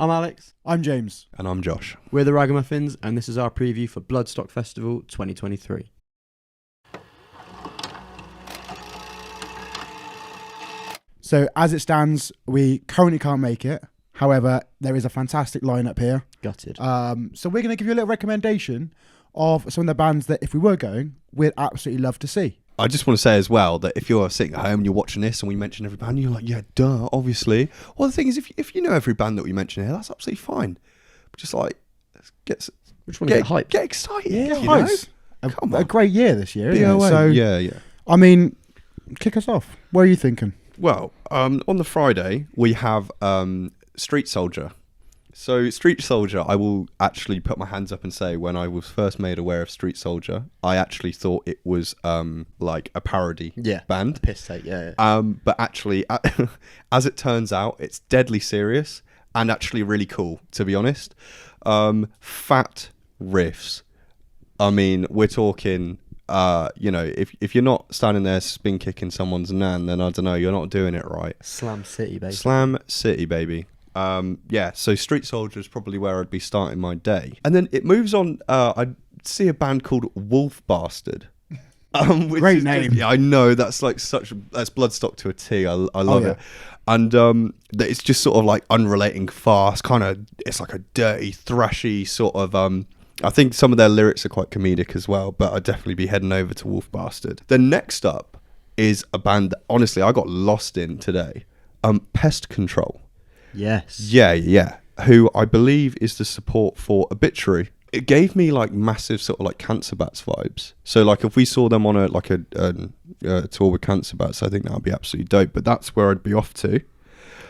I'm Alex. I'm James. And I'm Josh. We're the Ragamuffins, and this is our preview for Bloodstock Festival 2023. So as it stands, we currently can't make it. However, there is a fantastic lineup here. Gutted. So we're going to give you a little recommendation of some of the bands that, if we were going, we'd absolutely love to see. I just want to say as well that if you're sitting at home and you're watching this and we mention every band, you're like, yeah, duh, obviously. Well, the thing is, if you know every band that we mention here, that's absolutely fine. But just like, We just want to get hyped. Get excited. Yeah, you know? Come on. A great year this year, isn't it? BOA. So, yeah. I mean, kick us off. What are you thinking? Well, on the Friday, we have Street Soldier. So Street Soldier, I will actually put my hands up and say, when I was first made aware of Street Soldier, I actually thought it was like a parody band. Piss take, yeah. But actually, as it turns out, it's deadly serious and actually really cool, to be honest. Fat riffs. I mean, we're talking, if you're not standing there spin kicking someone's nan, then I don't know, you're not doing it right. Slam City, baby. Slam City, baby. So Street Soldier is probably where I'd be starting my day. And then it moves on, I'd see a band called Wolf Bastard. Great name. I know, that's Bloodstock to a T. I love it. And it's just sort of like unrelating fast, it's like a dirty, thrashy sort of, I think some of their lyrics are quite comedic as well, but I'd definitely be heading over to Wolf Bastard. Then next up is a band that honestly I got lost in today. Pest Control. Yes. Yeah. Who I believe is the support for Obituary. It gave me like massive sort of like Cancer Bats vibes. So like if we saw them on a tour with Cancer Bats, I think that would be absolutely dope. But that's where I'd be off to.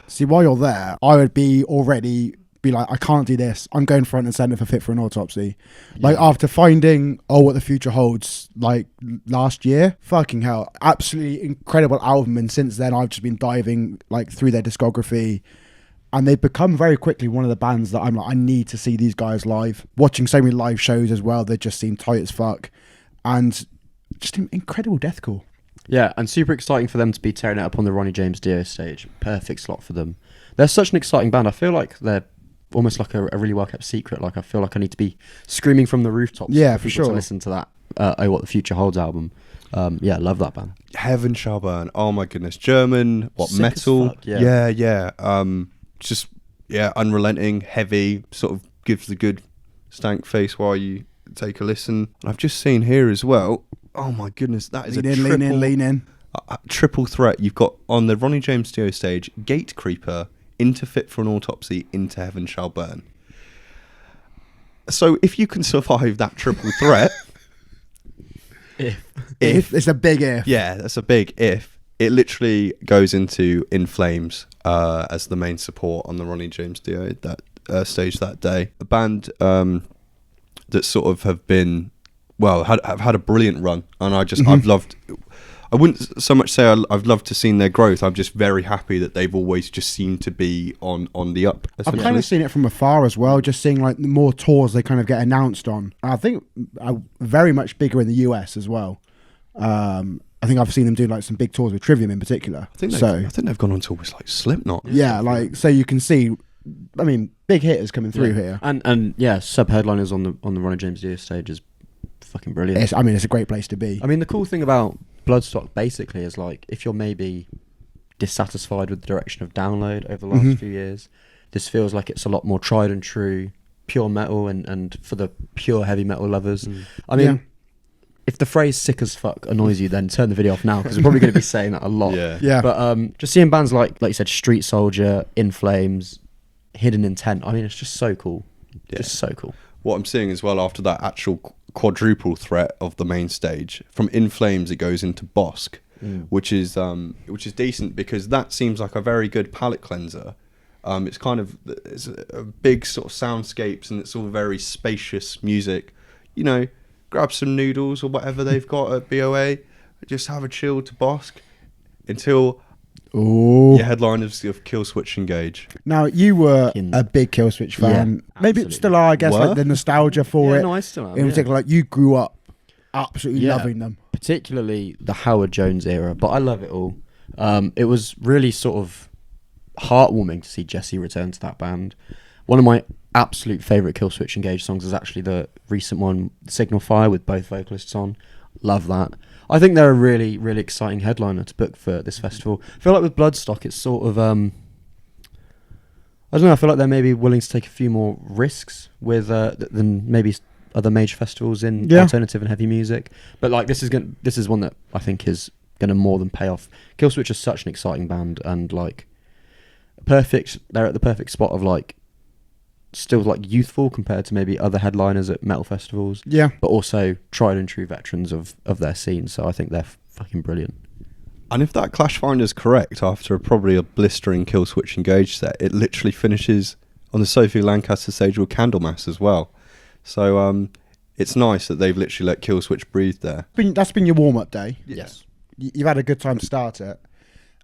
See, while you're there, I would be like, I can't do this. I'm going front and centre for Fit for an Autopsy. Like after finding What the Future Holds like last year, fucking hell, absolutely incredible album. And since then I've just been diving like through their discography. And they've become very quickly one of the bands that I'm like, I need to see these guys live. Watching so many live shows as well, they just seem tight as fuck. And just incredible deathcore. Yeah, and super exciting for them to be tearing it up on the Ronnie James Dio stage. Perfect slot for them. They're such an exciting band. I feel like they're almost like a really well-kept secret. Like I feel like I need to be screaming from the rooftops. Yeah, for sure. To listen to that What the Future Holds album. I love that band. Heaven Shall Burn. Oh my goodness. German, Sick metal? as fuck, yeah. Yeah. Unrelenting, heavy, sort of gives the good stank face while you take a listen. And I've just seen here as well, oh my goodness, that is Lean in. Triple threat. You've got on the Ronnie James Dio stage, Gate Creeper, into Fit for an Autopsy, into Heaven Shall Burn. So if you can survive that triple threat... If it's a big if. Yeah, that's a big if. It literally goes into In Flames as the main support on the Ronnie James Dio that stage that day. A band that sort of have been, have had a brilliant run, and I've loved. I wouldn't so much say I've loved to seen their growth. I'm just very happy that they've always just seemed to be on the up. I've kind of seen it from afar as well, just seeing like the more tours they kind of get announced on. I think very much bigger in the US as well. I think I've seen them do like some big tours with Trivium in particular. I think they've gone on tour with like Slipknot. Yeah, like so you can see. I mean, big hitters coming through here, and sub headliners on the Ronnie James Dio stage is fucking brilliant. It's a great place to be. I mean, the cool thing about Bloodstock basically is like if you're maybe dissatisfied with the direction of Download over the last few years, this feels like it's a lot more tried and true, pure metal, and for the pure heavy metal lovers. I mean. If the phrase "sick as fuck" annoys you, then turn the video off now because we're probably going to be saying that a lot. Yeah. But just seeing bands like you said, Street Soldier, In Flames, Hidden Intent. I mean, it's just so cool. Yeah. Just so cool. What I'm seeing as well after that actual quadruple threat of the main stage, from In Flames it goes into Bosk, which is decent because that seems like a very good palate cleanser. It's a big sort of soundscapes and it's all very spacious music. You know. Grab some noodles or whatever they've got at BOA. Just have a chill to Bosk until your headliners of Killswitch Engage. Now, you were a big Killswitch fan. Yeah, maybe it still are, I guess, like the nostalgia for it. No, I still am. In particular, like you grew up absolutely loving them. Particularly the Howard Jones era, but I love it all. It was really sort of heartwarming to see Jesse return to that band. One of my absolute favourite Killswitch Engage songs is actually the recent one, Signal Fire, with both vocalists on. Love that. I think they're a really, really exciting headliner to book for this festival. I feel like with Bloodstock, it's sort of... I don't know, I feel like they're maybe willing to take a few more risks with than maybe other major festivals in alternative and heavy music. But like this is one that I think is going to more than pay off. Killswitch is such an exciting band, and like they're at the perfect spot of like still like youthful compared to maybe other headliners at metal festivals. Yeah. But also tried and true veterans of their scene. So I think they're fucking brilliant. And if that Clash Finder's correct, after probably a blistering Killswitch Engage set, it literally finishes on the Sophie Lancaster stage with Candlemass as well. So it's nice that they've literally let Killswitch breathe there. That's been your warm-up day. Yes. You've had a good time to start it.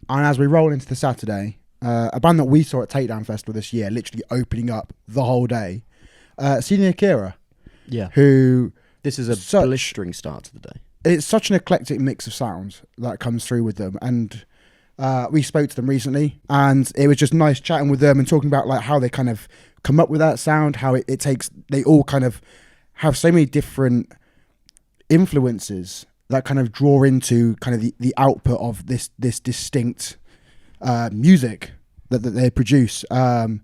And as we roll into the Saturday, a band that we saw at Takedown Festival this year, literally opening up the whole day, Senior Akira. Yeah. Who... This is a blistering start to the day. It's such an eclectic mix of sounds that comes through with them. And we spoke to them recently, and it was just nice chatting with them and talking about like how they kind of come up with that sound, how it takes... They all kind of have so many different influences that kind of draw into kind of the output of this distinct music that they produce. And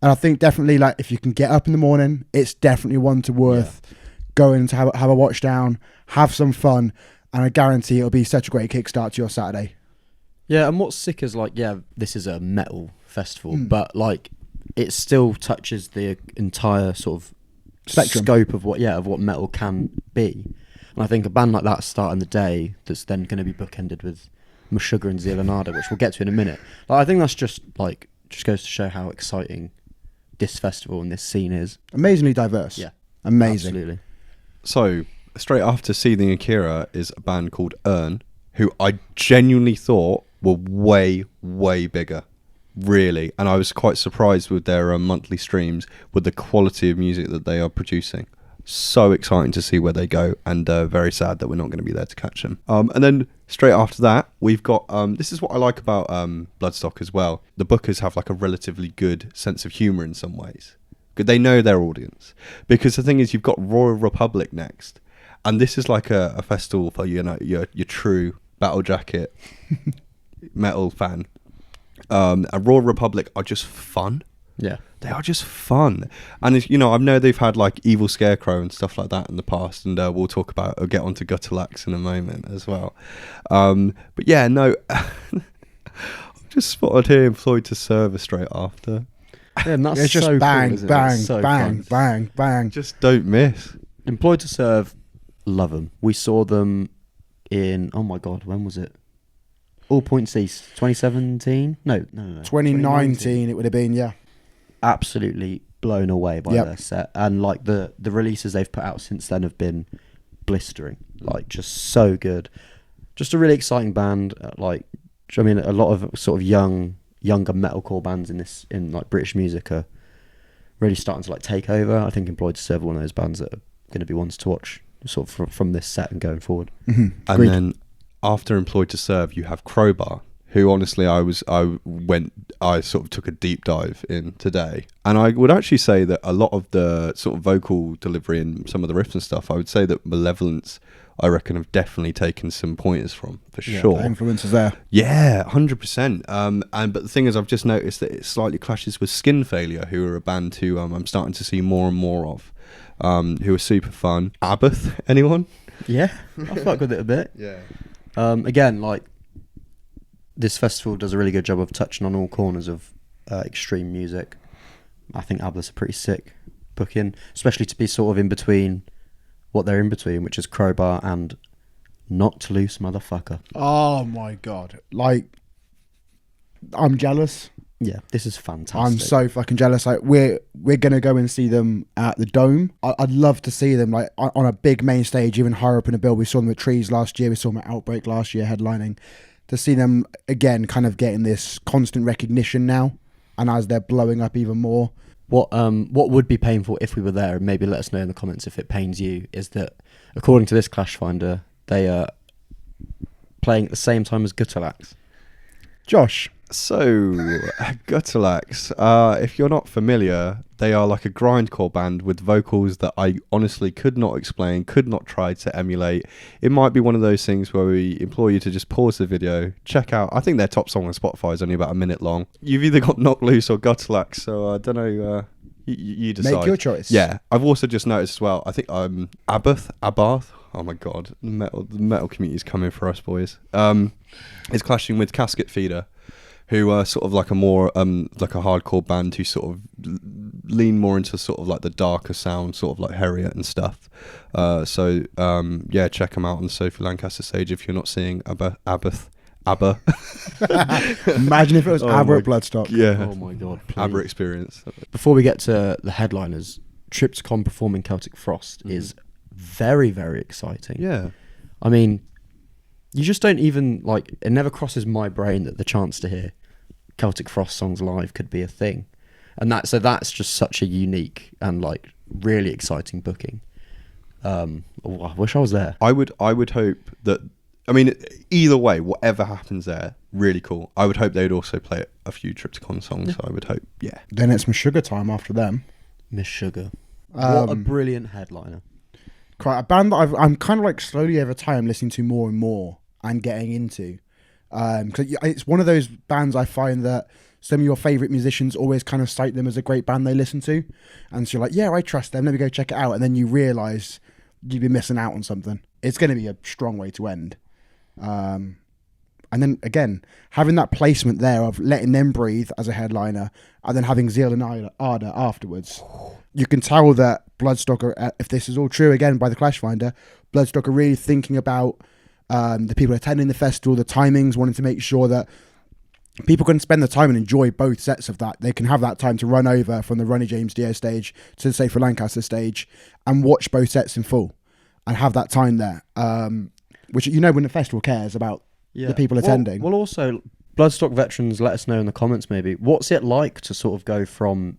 I think definitely like if you can get up in the morning, it's definitely one to worth going to have a watch down, have some fun, and I guarantee it'll be such a great kickstart to your Saturday. Yeah, and what's sick is like, this is a metal festival, but like it still touches the entire sort of spectrum scope of what metal can be. And I think a band like that starting the day that's then going to be bookended with Meshuggah and Zealanada, which we'll get to in a minute. Like, I think that's just goes to show how exciting this festival and this scene is. Amazingly diverse. Yeah. Amazing. Absolutely. So, straight after Seething Akira is a band called Urn, who I genuinely thought were way, way bigger. Really. And I was quite surprised with their monthly streams, with the quality of music that they are producing. So exciting to see where they go, and very sad that we're not going to be there to catch them. And then straight after that, we've got... this is what I like about Bloodstock as well. The bookers have like a relatively good sense of humour in some ways. They know their audience. Because the thing is, you've got Royal Republic next. And this is like a festival for, you know, your true Battle Jacket metal fan. And Royal Republic are just fun. Yeah. They are just fun. And, you know, I know they've had like Evil Scarecrow and stuff like that in the past. And we'll get onto Gutterlax in a moment as well. But yeah, no. I've just spotted here Employed to Serve straight after. Yeah, and that's it's just so bang, cool, isn't bang, it? So bang, fun. bang, bang. Just don't miss. Employed to Serve, love them. We saw them in, oh my God, when was it? All Points East, 2017? No. 2019 it would have been, yeah. Absolutely blown away by their set. And like the releases they've put out since then have been blistering. Like just so good. Just a really exciting band. Like, I mean, a lot of sort of younger metalcore bands in like British music are really starting to like take over. I think Employed to Serve are one of those bands that are going to be ones to watch sort of from this set and going forward. And then after Employed to Serve, you have Crowbar, who honestly I sort of took a deep dive in today. And I would actually say that a lot of the sort of vocal delivery and some of the riffs and stuff, I would say that Malevolence, I reckon, have definitely taken some pointers from, for sure. The influence is there. Yeah, 100%. But the thing is, I've just noticed that it slightly clashes with Skin Failure, who are a band who I'm starting to see more and more of, who are super fun. Abath, anyone? Yeah, I fuck with it a bit. Yeah. Again, like, this festival does a really good job of touching on all corners of extreme music. I think Abath's a pretty sick booking, especially to be sort of in between what they're in between, which is Crowbar and Not Loose Motherfucker. Oh my God. Like, I'm jealous. Yeah, this is fantastic. I'm so fucking jealous. Like, we're gonna go and see them at the Dome. I'd love to see them like on a big main stage, even higher up in a bill. We saw them at Trees last year. We saw them at Outbreak last year, headlining. To see them again, kind of getting this constant recognition now, and as they're blowing up even more. What would be painful if we were there, and maybe let us know in the comments if it pains you, is that according to this Clash Finder, they are playing at the same time as Gutterlax. Josh. So, Gutterlax, if you're not familiar, they are like a grindcore band with vocals that I honestly could not explain, could not try to emulate. It might be one of those things where we implore you to just pause the video, check out. I think their top song on Spotify is only about a minute long. You've either got Knock Loose or Gutterlax, so I don't know. You decide. Make your choice. Yeah, I've also just noticed as well. I think Abarth. Oh my god, the metal community is coming for us, boys. Is clashing with Casket Feeder, who are sort of like a more like a hardcore band who sort of lean more into sort of like the darker sound, sort of like Harriet and stuff. So yeah, check them out on the Sophie Lancaster stage if you're not seeing ABBA. Imagine if it was ABBA at Bloodstock. Yeah. Oh my god, please. ABBA experience. Before we get to the headliners, Triptychon performing Celtic Frost is very, very exciting. Yeah. I mean, you just don't even, like, it never crosses my brain that the chance to hear Celtic Frost songs live could be a thing. And that's just such a unique and, like, really exciting booking. I wish I was there. I would hope that, I mean, either way, whatever happens there, really cool. I would hope they'd also play a few Triptychon songs. Yeah. So I would hope, yeah. Then it's Miss Sugar time after them. Miss Sugar. What a Um, brilliant headliner. Quite a band that I'm kind of like slowly over time listening to more and more and getting into. Because it's one of those bands I find that some of your favourite musicians always kind of cite them as a great band they listen to. And so you're like, yeah, I trust them. Let me go check it out. And then you realise you've been missing out on something. It's going to be a strong way to end. And then again, having that placement there of letting them breathe as a headliner and then having Zeal and Ardour afterwards. You can tell that Bloodstock are, if this is all true again by the Clash Finder, Bloodstock are really thinking about the people attending the festival, the timings, wanting to make sure that people can spend the time and enjoy both sets of that. They can have that time to run over from the Ronnie James Dio stage to the Safer Lancaster stage and watch both sets in full and have that time there. Which, you know, when the festival cares about the people attending. Well, also, Bloodstock veterans, let us know in the comments maybe. What's it like to sort of go from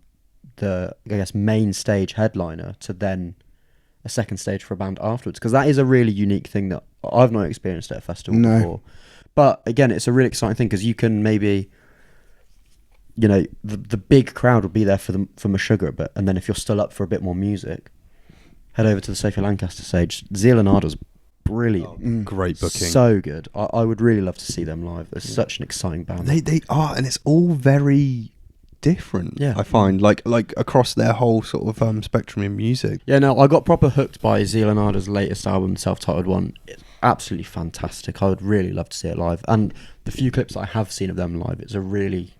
the, I guess, main stage headliner to then a second stage for a band afterwards? Because that is a really unique thing that I've not experienced at a festival before. But again, it's a really exciting thing because you can maybe, you know, the big crowd will be there for Meshuggah, but and then if you're still up for a bit more music, head over to the Sophie Lancaster stage. Zeal and Ardour's brilliant. Great booking. So good. I would really love to see them live. They're such an exciting band. They are, and it's all very different. Yeah. I find like across their whole sort of spectrum in music. Yeah, no, I got proper hooked by Zeal and Ardour's latest album, self-titled one. It's absolutely fantastic. I would really love to see it live. And the few clips I have seen of them live, it's a really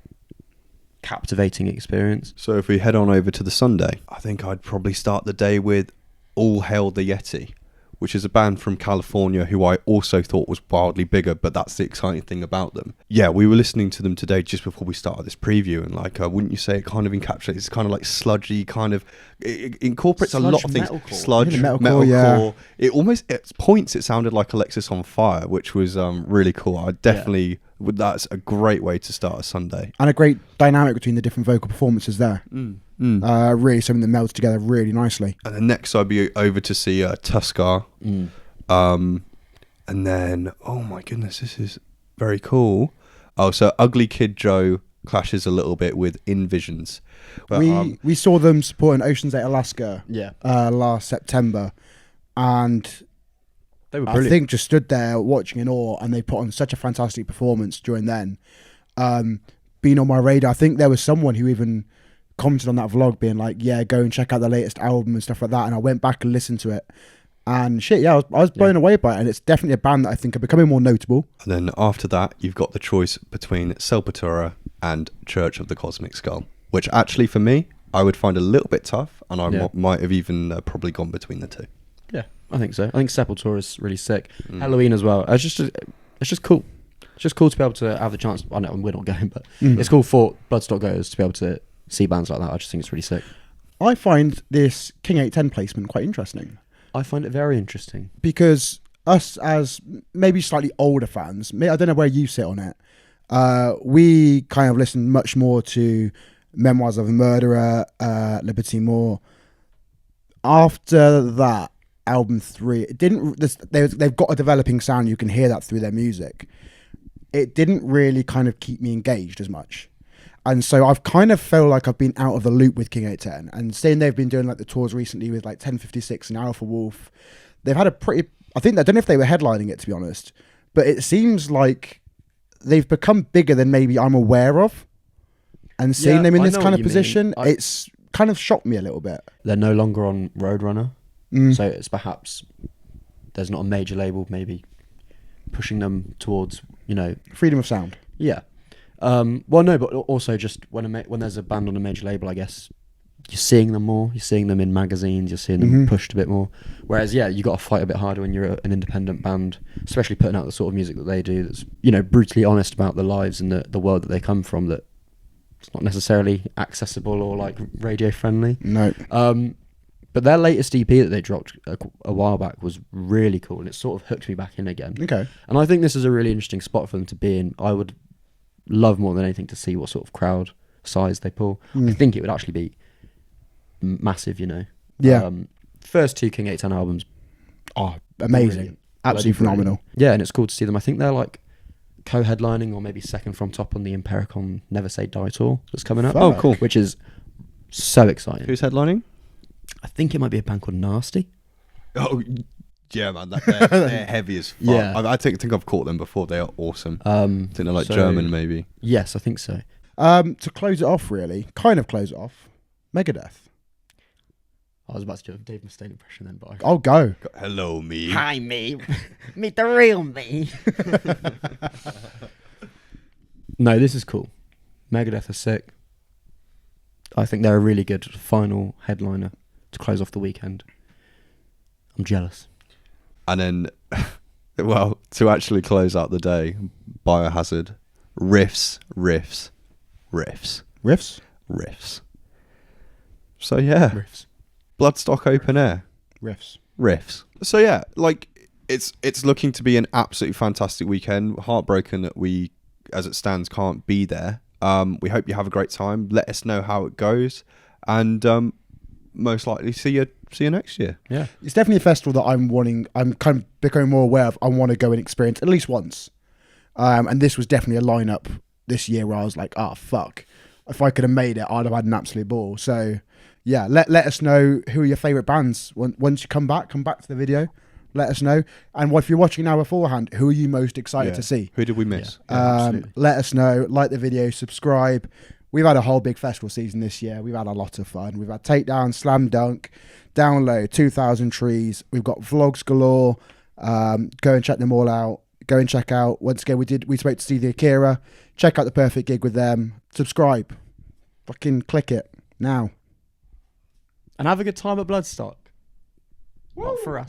captivating experience. So if we head on over to the Sunday, I think I'd probably start the day with All Hail the Yeti, which is a band from California who I also thought was wildly bigger, but that's the exciting thing about them. Yeah, we were listening to them today just before we started this preview, and like, wouldn't you say it kind of encapsulates, it's kind of like sludgy, kind of, it incorporates Sludge a lot of things. metalcore. Sludge, Yeah, metalcore, metalcore. yeah. It almost, at points, it sounded like Alexis on Fire, which was really cool. I definitely, that's a great way to start a Sunday. And a great dynamic between the different vocal performances there. Really something that melds together really nicely. And then next I'd be over to see Tuskar. And then, oh my goodness, this is very cool. Oh, so Ugly Kid Joe clashes a little bit with Invisions. But, We saw them supporting Ocean's 8 Alaska last September, and They were I brilliant. think just stood there watching in awe, and they put on such a fantastic performance during then. Being on my radar, I think there was someone who even commented on that vlog being like, yeah, go and check out the latest album and stuff like that. And I went back and listened to it, and shit, yeah, I was blown away by it. And it's definitely a band that I think are becoming more notable. And then after that, you've got the choice between Sepultura and Church of the Cosmic Skull, which actually for me, I would find a little bit tough, and I might have even probably gone between the two. Yeah, I think so. I think Sepultura is really sick. Halloween as well. It's just cool. It's just cool to be able to have the chance. I know we're not going, but it's cool for Bloodstock goers to be able to see bands like that. I just think it's really sick. I find this King 810 placement quite interesting. I find it very interesting. Because us as maybe slightly older fans, I don't know where you sit on it, we kind of listen much more to Memoirs of a Murderer, Liberty More. After that, album 3, it didn't. They've got a developing sound. You can hear that through their music. it didn't really kind of keep me engaged as much. And so I've kind of felt like I've been out of the loop with King 810. And seeing they've been doing like the tours recently with like 1056 and Alpha Wolf, they've had a pretty, I don't know if they were headlining it, to be honest, but it seems like they've become bigger than maybe I'm aware of. And seeing them in this kind of position, it's kind of shocked me a little bit. They're no longer on Roadrunner. So it's perhaps there's not a major label maybe pushing them towards, freedom of sound. Yeah. Well, no, but also just when there's a band on a major label, I guess you're seeing them more. You're seeing them in magazines. You're seeing them pushed a bit more. Whereas, yeah, you got to fight a bit harder when you're an independent band, especially putting out the sort of music that they do. That's brutally honest about the lives and the world that they come from. That it's not necessarily accessible or like radio friendly. No. But their latest EP that they dropped a while back was really cool, and it sort of hooked me back in again. Okay. And I think this is a really interesting spot for them to be in. I would love more than anything to see what sort of crowd size they pull. I think it would actually be massive, Yeah. First 2 King 810 albums. Oh, amazing. Brilliant. Absolutely phenomenal. Yeah, and it's cool to see them. I think they're like co-headlining or maybe second from top on the Impericon Never Say Die tour that's coming up. Fuck. Oh, cool. Which is so exciting. Who's headlining? I think it might be a band called Nasty. Oh, yeah, man. They're heavy as fuck. Yeah. I think I've caught them before. They are awesome. I think they're like so- German, maybe. Yes, I think so. To close it off, really, kind of close it off, Megadeth. I was about to do a Dave Mustaine impression then, but I'll go. Hello, me. Hi, me. Meet the real me. No, this is cool. Megadeth are sick. I think they're a really good final headliner to close off the weekend. I'm jealous. And then, well, to actually close out the day, Biohazard, riffs. So yeah, Riffs. Bloodstock Open Air, Riffs. So yeah, like it's looking to be an absolutely fantastic weekend. Heartbroken that we, as it stands, can't be there. We hope you have a great time. Let us know how it goes, and most likely see you next year. Yeah, It's definitely a festival that I'm kind of becoming more aware of. I want to go and experience at least once. And this was definitely a lineup this year where I was like, oh, fuck. If I could have made it, I'd have had an absolute ball. So, yeah, let us know who are your favourite bands. Once you come back to the video, let us know. And if you're watching now beforehand, who are you most excited to see? Who did we miss? absolutely. Let us know. Like the video, subscribe. We've had a whole big festival season this year. We've had a lot of fun. We've had Takedown, Slam Dunk, Download, 2,000 Trees. We've got vlogs galore. Go and check them all out. Go and check out. Once again, we spoke to see the Akira. Check out the Perfect Gig with them. Subscribe. Fucking click it now. And have a good time at Bloodstock. Not for us.